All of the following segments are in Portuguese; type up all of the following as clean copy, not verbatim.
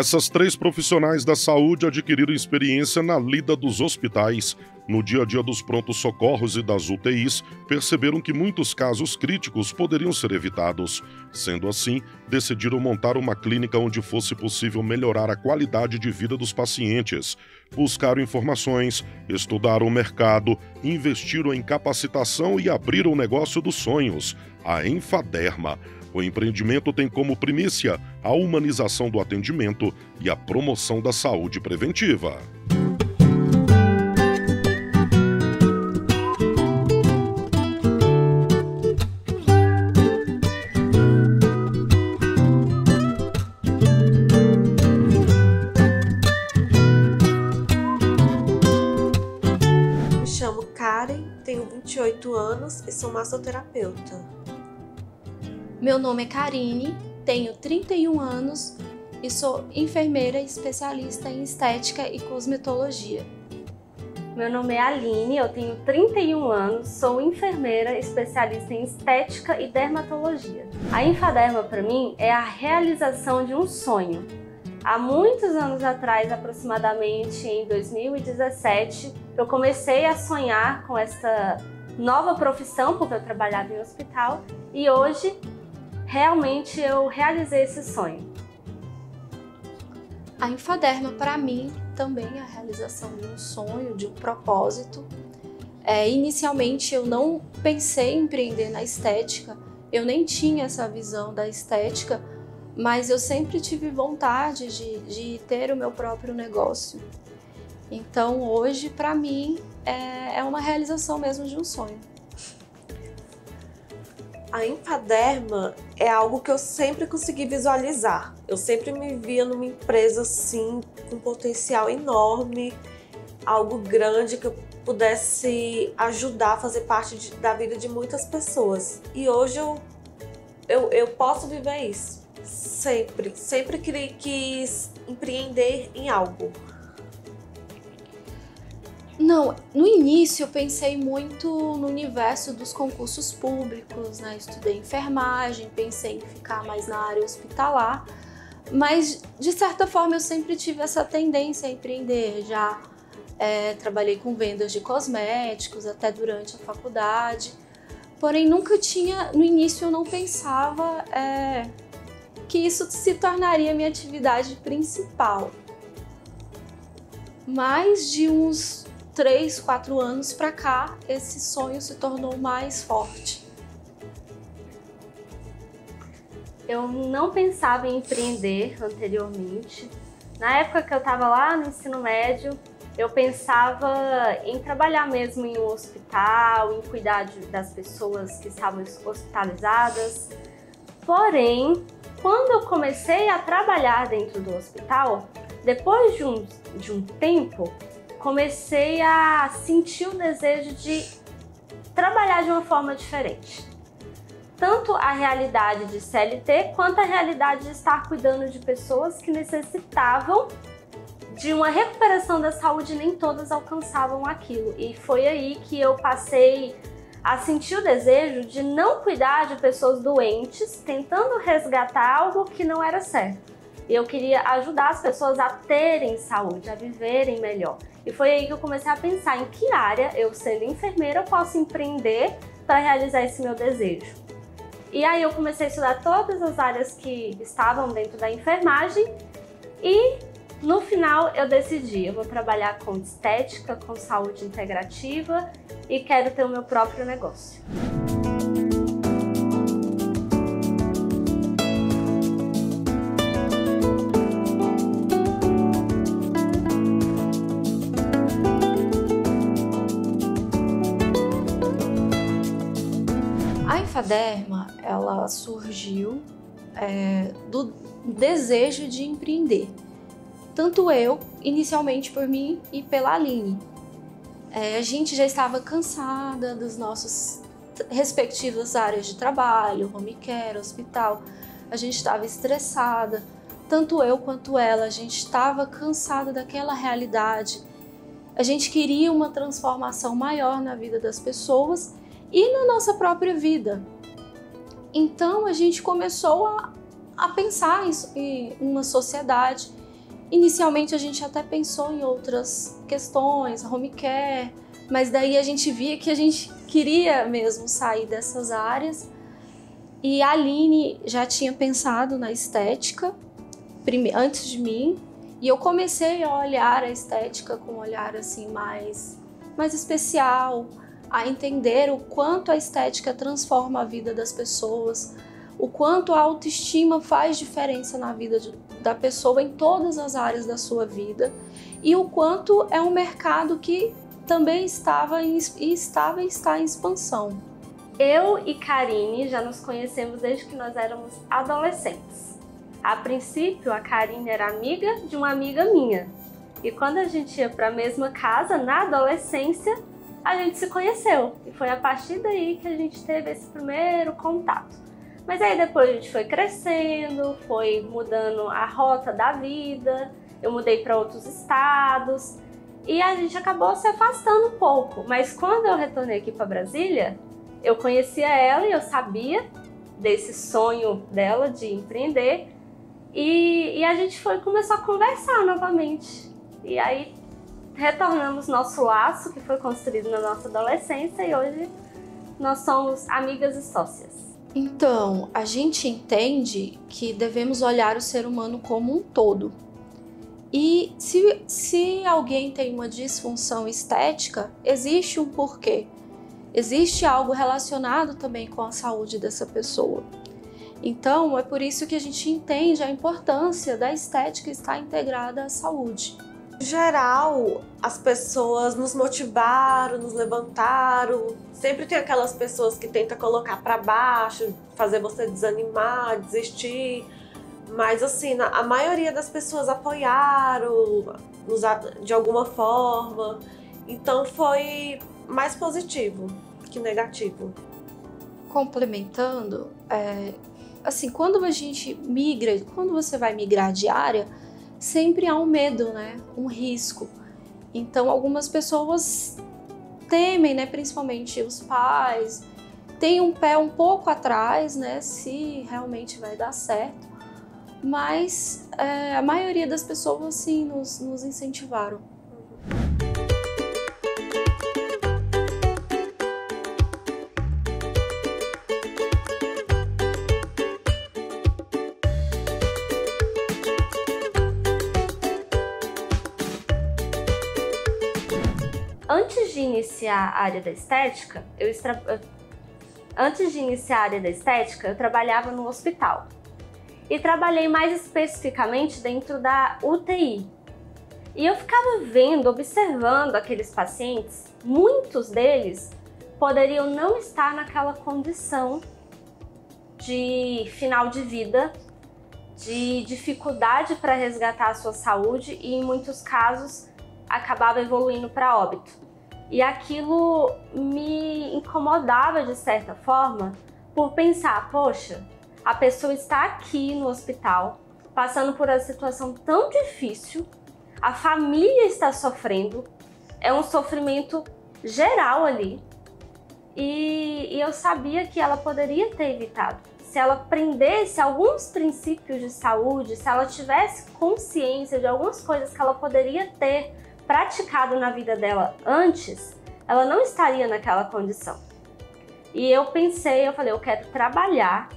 Essas três profissionais da saúde adquiriram experiência na lida dos hospitais. No dia a dia dos prontos-socorros e das UTIs, perceberam que muitos casos críticos poderiam ser evitados. Sendo assim, decidiram montar uma clínica onde fosse possível melhorar a qualidade de vida dos pacientes. Buscaram informações, estudaram o mercado, investiram em capacitação e abriram o negócio dos sonhos, a Enfaderma. O empreendimento tem como primícia a humanização do atendimento e a promoção da saúde preventiva. Me chamo Karen, tenho 28 anos e sou massoterapeuta. Meu nome é Karine, tenho 31 anos e sou enfermeira especialista em estética e cosmetologia. Meu nome é Aline, eu tenho 31 anos, sou enfermeira especialista em estética e dermatologia. A Enfaderma para mim é a realização de um sonho. Há muitos anos atrás, aproximadamente em 2017, eu comecei a sonhar com essa nova profissão, porque eu trabalhava em hospital, e hoje realmente eu realizei esse sonho. A Enfaderma, para mim, também é a realização de um sonho, de um propósito. Inicialmente eu não pensei em empreender na estética, eu nem tinha essa visão da estética, mas eu sempre tive vontade de ter o meu próprio negócio. Então hoje, para mim, é uma realização mesmo de um sonho. A Enfaderma é algo que eu sempre consegui visualizar. Eu sempre me via numa empresa assim, com potencial enorme, algo grande que eu pudesse ajudar a fazer parte da vida de muitas pessoas. E hoje eu posso viver isso. Sempre quis empreender em algo. Não, no início eu pensei muito no universo dos concursos públicos, né? Estudei enfermagem, pensei em ficar mais na área hospitalar, mas de certa forma eu sempre tive essa tendência a empreender. Já trabalhei com vendas de cosméticos até durante a faculdade, porém nunca tinha, no início eu não pensava que isso se tornaria minha atividade principal. Mais de uns 3, 4 anos para cá, esse sonho se tornou mais forte. Eu não pensava em empreender anteriormente. Na época que eu estava lá no ensino médio, eu pensava em trabalhar mesmo em um hospital, em cuidar das pessoas que estavam hospitalizadas. Porém, quando eu comecei a trabalhar dentro do hospital, depois de um tempo, comecei a sentir o desejo de trabalhar de uma forma diferente. Tanto a realidade de CLT, quanto a realidade de estar cuidando de pessoas que necessitavam de uma recuperação da saúde, nem todas alcançavam aquilo. E foi aí que eu passei a sentir o desejo de não cuidar de pessoas doentes, tentando resgatar algo que não era certo. Eu queria ajudar as pessoas a terem saúde, a viverem melhor. E foi aí que eu comecei a pensar em que área, eu sendo enfermeira, eu posso empreender para realizar esse meu desejo. E aí eu comecei a estudar todas as áreas que estavam dentro da enfermagem e no final eu decidi, eu vou trabalhar com estética, com saúde integrativa e quero ter o meu próprio negócio. A Enfaderma, ela surgiu do desejo de empreender. Tanto eu, inicialmente por mim e pela Aline. A gente já estava cansada das nossas respectivas áreas de trabalho, home care, hospital. A gente estava estressada, tanto eu quanto ela, a gente estava cansada daquela realidade. A gente queria uma transformação maior na vida das pessoas e na nossa própria vida. Então a gente começou a pensar em uma sociedade Inicialmente a gente até pensou em outras questões, home care, mas daí a gente via que a gente queria mesmo sair dessas áreas. E a Aline já tinha pensado na estética antes de mim, e eu comecei a olhar a estética com um olhar assim mais especial, a entender o quanto a estética transforma a vida das pessoas, o quanto a autoestima faz diferença na vida da pessoa em todas as áreas da sua vida, e o quanto é um mercado que também está em expansão. Eu e Karine já nos conhecemos desde que nós éramos adolescentes. A princípio, a Karine era amiga de uma amiga minha. E quando a gente ia para a mesma casa, na adolescência, a gente se conheceu. E foi a partir daí que a gente teve esse primeiro contato. Mas aí depois a gente foi crescendo, foi mudando a rota da vida, eu mudei para outros estados e a gente acabou se afastando um pouco. Mas quando eu retornei aqui para Brasília, eu conhecia ela e eu sabia desse sonho dela de empreender e a gente começou a conversar novamente. E aí retornamos nosso laço que foi construído na nossa adolescência e hoje nós somos amigas e sócias. Então, a gente entende que devemos olhar o ser humano como um todo. E se alguém tem uma disfunção estética, existe um porquê. Existe algo relacionado também com a saúde dessa pessoa. Então, é por isso que a gente entende a importância da estética estar integrada à saúde. Em geral, as pessoas nos motivaram, nos levantaram. Sempre tem aquelas pessoas que tentam colocar para baixo, fazer você desanimar, desistir. Mas assim, a maioria das pessoas apoiaram de alguma forma. Então foi mais positivo que negativo. Complementando, assim, quando você vai migrar de área, sempre há um medo, né? Um risco. Então, algumas pessoas temem, né? Principalmente os pais, têm um pé um pouco atrás, né? Se realmente vai dar certo. Mas a maioria das pessoas, sim, nos incentivaram. Antes de iniciar a área da estética, eu trabalhava no hospital. E trabalhei mais especificamente dentro da UTI. E eu ficava observando aqueles pacientes, muitos deles poderiam não estar naquela condição de final de vida, de dificuldade para resgatar a sua saúde e em muitos casos acabava evoluindo para óbito. E aquilo me incomodava de certa forma por pensar, poxa, a pessoa está aqui no hospital, passando por uma situação tão difícil, a família está sofrendo, é um sofrimento geral ali, e eu sabia que ela poderia ter evitado. Se ela aprendesse alguns princípios de saúde, se ela tivesse consciência de algumas coisas que ela poderia ter praticado na vida dela antes, ela não estaria naquela condição. E eu falei, eu quero trabalhar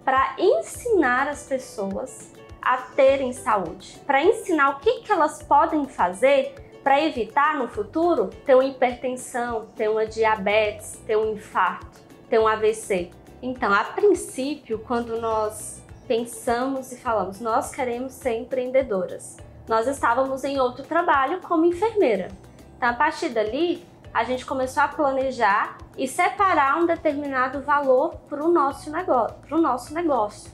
para ensinar as pessoas a terem saúde, para ensinar o que elas podem fazer para evitar no futuro ter uma hipertensão, ter uma diabetes, ter um infarto, ter um AVC. Então, a princípio, quando nós pensamos e falamos, nós queremos ser empreendedoras, nós estávamos em outro trabalho como enfermeira. Então, a partir dali, a gente começou a planejar e separar um determinado valor para o nosso negócio.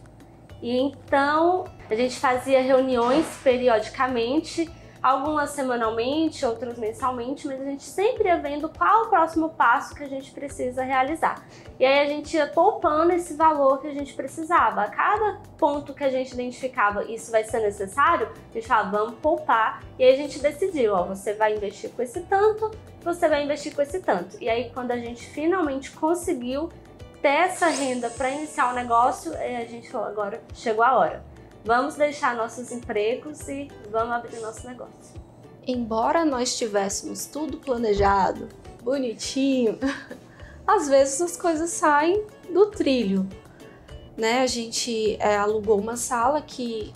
E então, a gente fazia reuniões periodicamente, algumas semanalmente, outras mensalmente, mas a gente sempre ia vendo qual o próximo passo que a gente precisa realizar. E aí a gente ia poupando esse valor que a gente precisava. A cada ponto que a gente identificava isso vai ser necessário, a gente falava, vamos poupar. E aí a gente decidiu, você vai investir com esse tanto, você vai investir com esse tanto. E aí quando a gente finalmente conseguiu ter essa renda para iniciar o negócio, a gente falou, agora chegou a hora. vamos deixar nossos empregos e vamos abrir nosso negócio. Embora nós tivéssemos tudo planejado, bonitinho, às vezes as coisas saem do trilho, né? A gente alugou uma sala que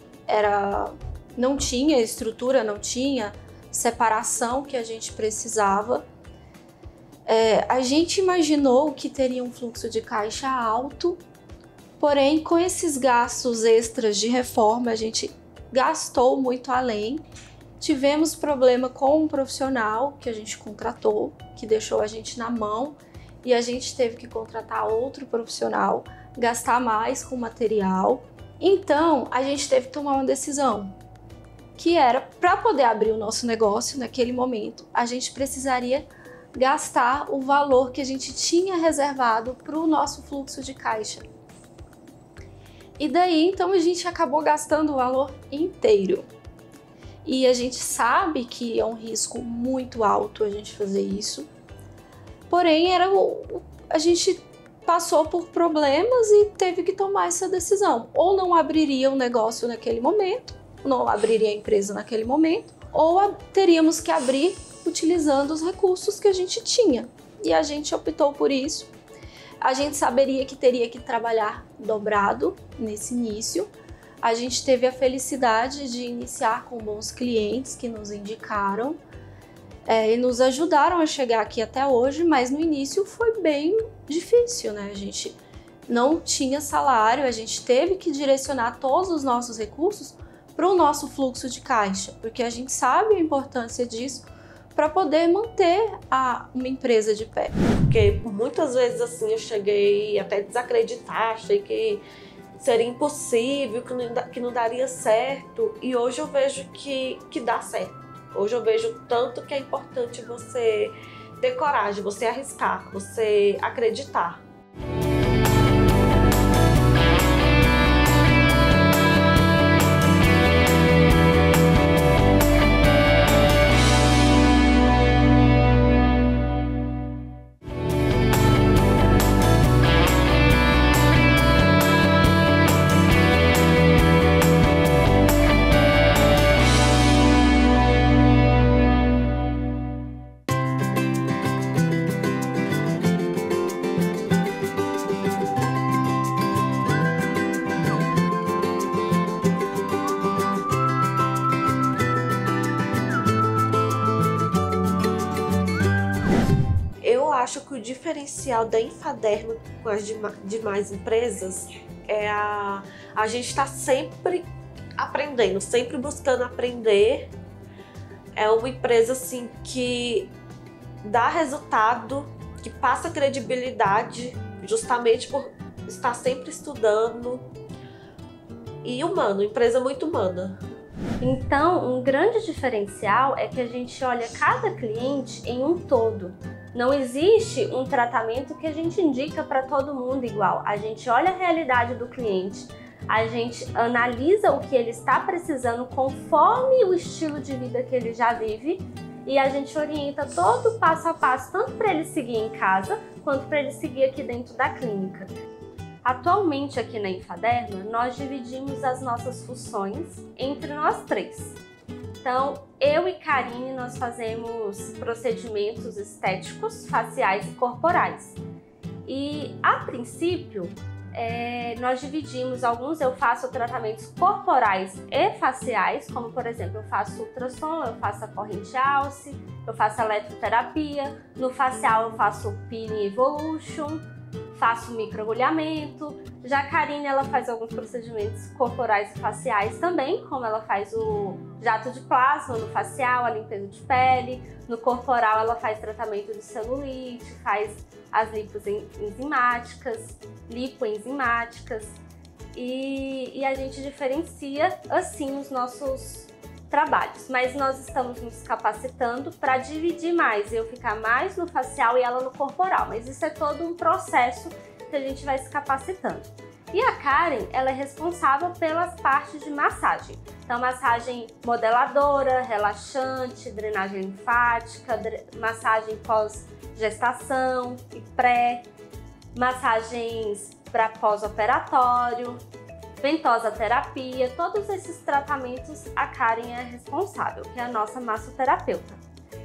não tinha estrutura, não tinha separação que a gente precisava. A gente imaginou que teria um fluxo de caixa alto, porém com esses gastos extras de reforma a gente gastou muito além. Tivemos problema com um profissional que a gente contratou, que deixou a gente na mão, e a gente teve que contratar outro profissional, gastar mais com material. Então, a gente teve que tomar uma decisão, que era, para poder abrir o nosso negócio naquele momento, a gente precisaria gastar o valor que a gente tinha reservado para o nosso fluxo de caixa. E daí, então, a gente acabou gastando o valor inteiro. E a gente sabe que é um risco muito alto a gente fazer isso. Porém, a gente passou por problemas e teve que tomar essa decisão. Ou não abriria o negócio naquele momento, não abriria a empresa naquele momento, ou teríamos que abrir utilizando os recursos que a gente tinha. E a gente optou por isso. A gente saberia que teria que trabalhar dobrado nesse início. A gente teve a felicidade de iniciar com bons clientes que nos indicaram e nos ajudaram a chegar aqui até hoje, mas no início foi bem difícil, né? A gente não tinha salário, a gente teve que direcionar todos os nossos recursos para o nosso fluxo de caixa, porque a gente sabe a importância disso para poder manter uma empresa de pé. Porque muitas vezes assim eu cheguei até a desacreditar, achei que seria impossível, que não daria certo, e hoje eu vejo que dá certo. Hoje eu vejo tanto que é importante você ter coragem, você arriscar, você acreditar. Eu acho que o diferencial da Infaderma com as demais empresas é a gente estar sempre aprendendo, sempre buscando aprender. É uma empresa assim que dá resultado, que passa credibilidade justamente por estar sempre estudando. E humano, empresa muito humana. Então, um grande diferencial é que a gente olha cada cliente em um todo. Não existe um tratamento que a gente indica para todo mundo igual. A gente olha a realidade do cliente, a gente analisa o que ele está precisando conforme o estilo de vida que ele já vive e a gente orienta todo o passo a passo, tanto para ele seguir em casa, quanto para ele seguir aqui dentro da clínica. Atualmente aqui na Infaderma, nós dividimos as nossas funções entre nós três. Então, eu e Karine, nós fazemos procedimentos estéticos, faciais e corporais. E, a princípio, nós dividimos alguns, eu faço tratamentos corporais e faciais, como, por exemplo, eu faço ultrassom, eu faço a corrente alce, eu faço eletroterapia, no facial eu faço peeling evolution, faço microagulhamento. Já a Karine, ela faz alguns procedimentos corporais e faciais também, como ela faz o jato de plasma no facial, a limpeza de pele. No corporal, ela faz tratamento de celulite, faz as lipoenzimáticas. E a gente diferencia assim os nossos trabalhos, mas nós estamos nos capacitando para dividir mais, eu ficar mais no facial e ela no corporal, mas isso é todo um processo que a gente vai se capacitando. E a Karen, ela é responsável pelas partes de massagem, então massagem modeladora, relaxante, drenagem linfática, massagem pós-gestação e pré, massagens para pós-operatório. ventosa terapia, todos esses tratamentos a Karen é responsável, que é a nossa massoterapeuta.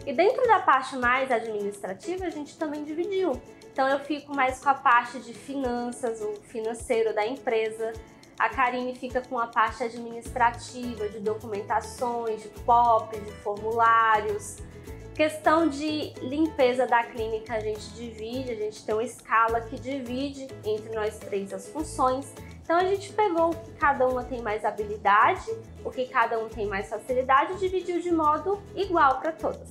E dentro da parte mais administrativa, a gente também dividiu. Então eu fico mais com a parte de finanças, o financeiro da empresa. A Karine fica com a parte administrativa, de documentações, de POP, de formulários. Questão de limpeza da clínica a gente divide, a gente tem uma escala que divide entre nós três as funções. Então a gente pegou o que cada uma tem mais habilidade, o que cada um tem mais facilidade e dividiu de modo igual para todas.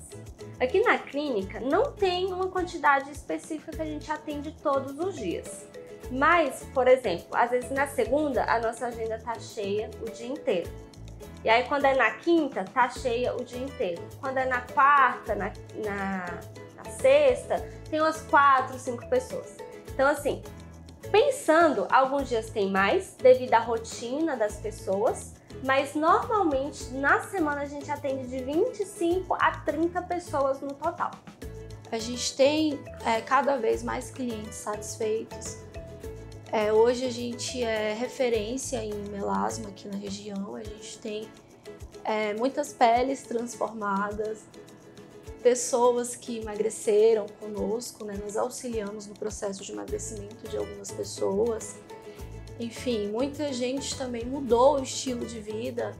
Aqui na clínica não tem uma quantidade específica que a gente atende todos os dias. Mas, por exemplo, às vezes na segunda a nossa agenda tá cheia o dia inteiro. E aí quando é na quinta, tá cheia o dia inteiro. Quando é na quarta, na sexta, tem umas 4, 5 pessoas. Então assim, pensando, alguns dias tem mais, devido à rotina das pessoas, mas normalmente na semana a gente atende de 25 a 30 pessoas no total. A gente tem cada vez mais clientes satisfeitos. Hoje a gente é referência em melasma aqui na região, a gente tem muitas peles transformadas, pessoas que emagreceram conosco, né? Nós auxiliamos no processo de emagrecimento de algumas pessoas. Enfim, muita gente também mudou o estilo de vida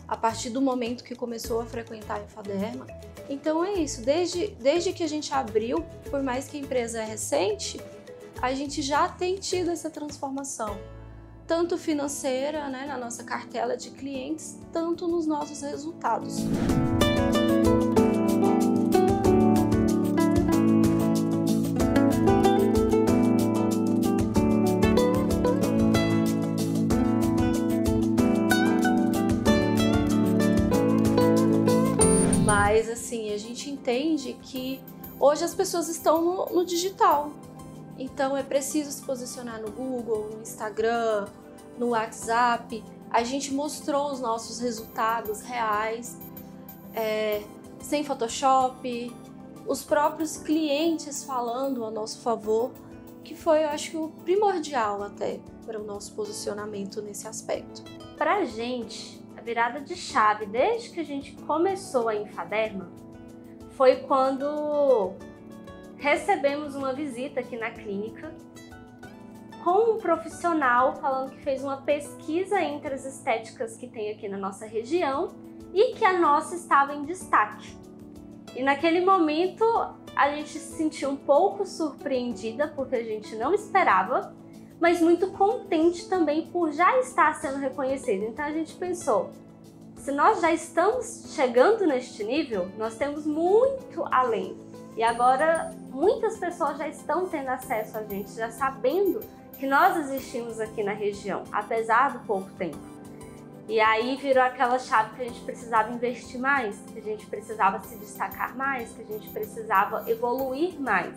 a partir do momento que começou a frequentar a Infaderma. Então é isso, desde que a gente abriu, por mais que a empresa é recente, a gente já tem tido essa transformação, tanto financeira, né, na nossa cartela de clientes, tanto nos nossos resultados. Mas assim, a gente entende que hoje as pessoas estão no digital. Então é preciso se posicionar no Google, no Instagram, no WhatsApp. A gente mostrou os nossos resultados reais, sem Photoshop, os próprios clientes falando a nosso favor, que foi, eu acho que, o primordial até para o nosso posicionamento nesse aspecto. Pra gente, a virada de chave desde que a gente começou a Infaderma foi quando recebemos uma visita aqui na clínica com um profissional falando que fez uma pesquisa entre as estéticas que tem aqui na nossa região e que a nossa estava em destaque. E naquele momento a gente se sentiu um pouco surpreendida porque a gente não esperava, mas muito contente também por já estar sendo reconhecido. Então a gente pensou, se nós já estamos chegando neste nível, nós temos muito além. E agora muitas pessoas já estão tendo acesso a gente, já sabendo que nós existimos aqui na região, apesar do pouco tempo. E aí virou aquela chave que a gente precisava investir mais, que a gente precisava se destacar mais, que a gente precisava evoluir mais,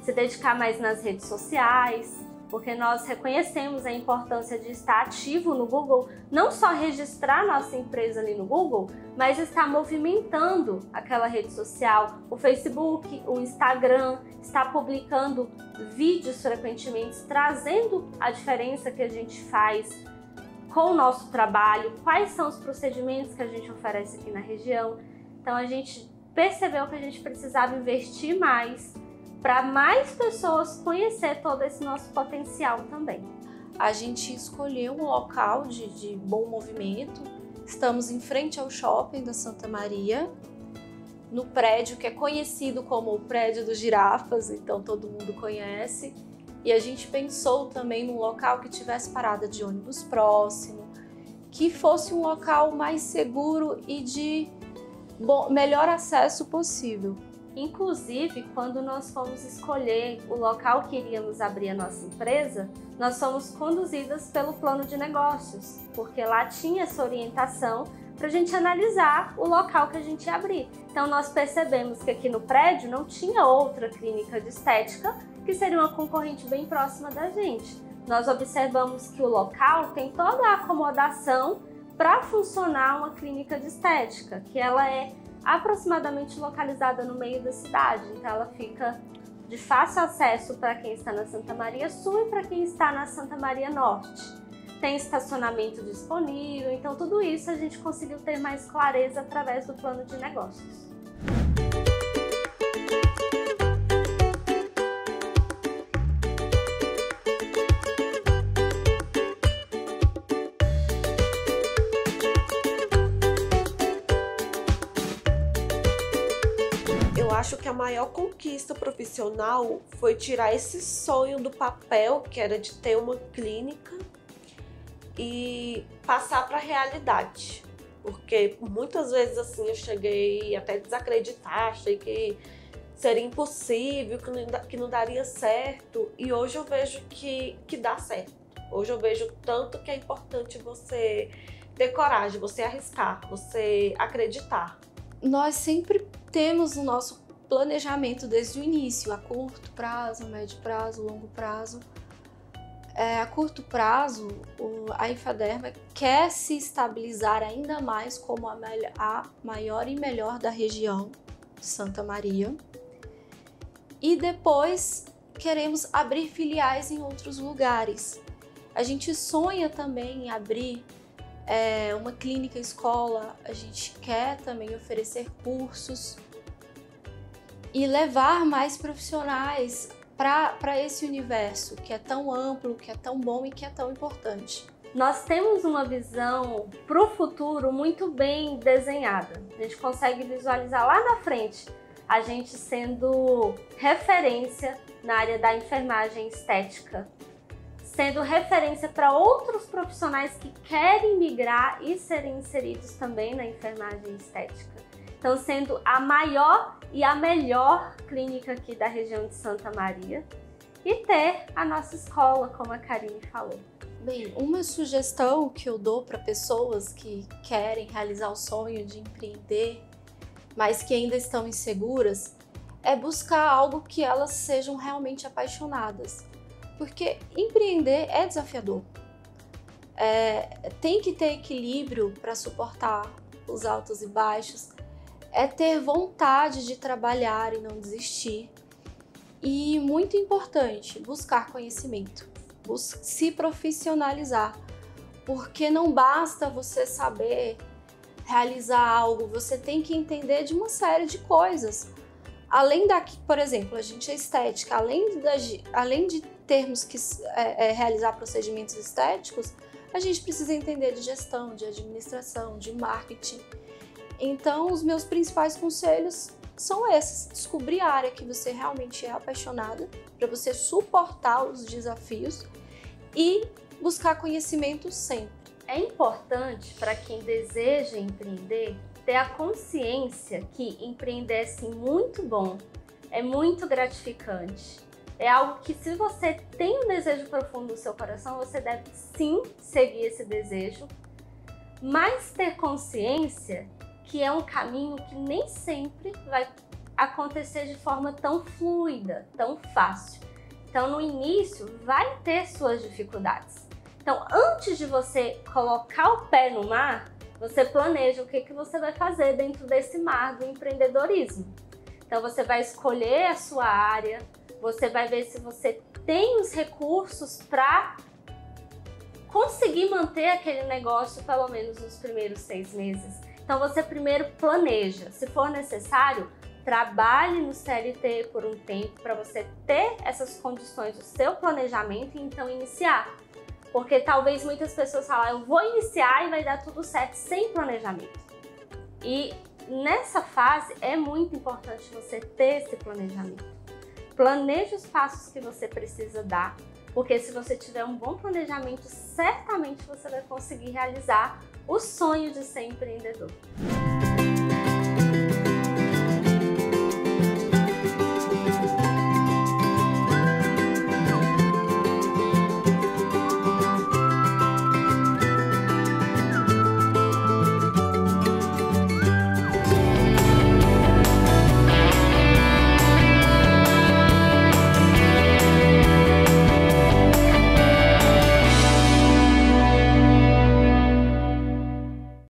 se dedicar mais nas redes sociais, porque nós reconhecemos a importância de estar ativo no Google, não só registrar nossa empresa ali no Google, mas estar movimentando aquela rede social, o Facebook, o Instagram, estar publicando vídeos frequentemente, trazendo a diferença que a gente faz com o nosso trabalho, quais são os procedimentos que a gente oferece aqui na região. Então a gente percebeu que a gente precisava investir mais para mais pessoas conhecer todo esse nosso potencial também. A gente escolheu um local de bom movimento. Estamos em frente ao shopping da Santa Maria, no prédio que é conhecido como o prédio dos girafas, então todo mundo conhece. E a gente pensou também num local que tivesse parada de ônibus próximo, que fosse um local mais seguro e de melhor acesso possível. Inclusive, quando nós fomos escolher o local que iríamos abrir a nossa empresa, nós fomos conduzidas pelo plano de negócios, porque lá tinha essa orientação para a gente analisar o local que a gente ia abrir. Então nós percebemos que aqui no prédio não tinha outra clínica de estética que seria uma concorrente bem próxima da gente. Nós observamos que o local tem toda a acomodação para funcionar uma clínica de estética, que ela é aproximadamente localizada no meio da cidade, então ela fica de fácil acesso para quem está na Santa Maria Sul e para quem está na Santa Maria Norte. Tem estacionamento disponível, então tudo isso a gente conseguiu ter mais clareza através do plano de negócios. Eu acho que a maior conquista profissional foi tirar esse sonho do papel, que era de ter uma clínica, e passar para a realidade. Porque muitas vezes assim eu cheguei até a desacreditar, achei que seria impossível, que não daria certo. E hoje eu vejo que dá certo. Hoje eu vejo tanto que é importante você ter coragem, você arriscar, você acreditar. Nós sempre temos o nosso planejamento desde o início, a curto prazo, médio prazo, longo prazo. A curto prazo, a Infaderma quer se estabilizar ainda mais como a maior e melhor da região de Santa Maria. E depois queremos abrir filiais em outros lugares. A gente sonha também em abrir uma clínica escola, a gente quer também oferecer cursos e levar mais profissionais para esse universo que é tão amplo, que é tão bom e que é tão importante. Nós temos uma visão para o futuro muito bem desenhada. A gente consegue visualizar lá na frente a gente sendo referência na área da enfermagem estética, sendo referência para outros profissionais que querem migrar e serem inseridos também na enfermagem estética. Então, sendo a maior e a melhor clínica aqui da região de Santa Maria e ter a nossa escola, como a Karine falou. Bem, uma sugestão que eu dou para pessoas que querem realizar o sonho de empreender, mas que ainda estão inseguras, é buscar algo que elas sejam realmente apaixonadas. Porque empreender é desafiador. Tem que ter equilíbrio para suportar os altos e baixos, é ter vontade de trabalhar e não desistir. E muito importante, buscar conhecimento, se profissionalizar, porque não basta você saber realizar algo, você tem que entender de uma série de coisas. Além daqui, por exemplo, a gente é estética, além de termos que realizar procedimentos estéticos, a gente precisa entender de gestão, de administração, de marketing. Então, os meus principais conselhos são esses: descobrir a área que você realmente é apaixonada, para você suportar os desafios e buscar conhecimento sempre. É importante para quem deseja empreender ter a consciência que empreender é sim muito bom, é muito gratificante. É algo que, se você tem um desejo profundo no seu coração, você deve sim seguir esse desejo, mas ter consciência que é um caminho que nem sempre vai acontecer de forma tão fluida, tão fácil. Então, no início, vai ter suas dificuldades. Então, antes de você colocar o pé no mar, você planeja o que você vai fazer dentro desse mar do empreendedorismo. Então, você vai escolher a sua área, você vai ver se você tem os recursos para conseguir manter aquele negócio pelo menos nos primeiros 6 meses. Então, você primeiro planeja. Se for necessário, trabalhe no CLT por um tempo para você ter essas condições do seu planejamento e então iniciar. Porque talvez muitas pessoas falem, eu vou iniciar e vai dar tudo certo sem planejamento. E nessa fase é muito importante você ter esse planejamento. Planeje os passos que você precisa dar, porque se você tiver um bom planejamento, certamente você vai conseguir realizar o sonho de ser empreendedor.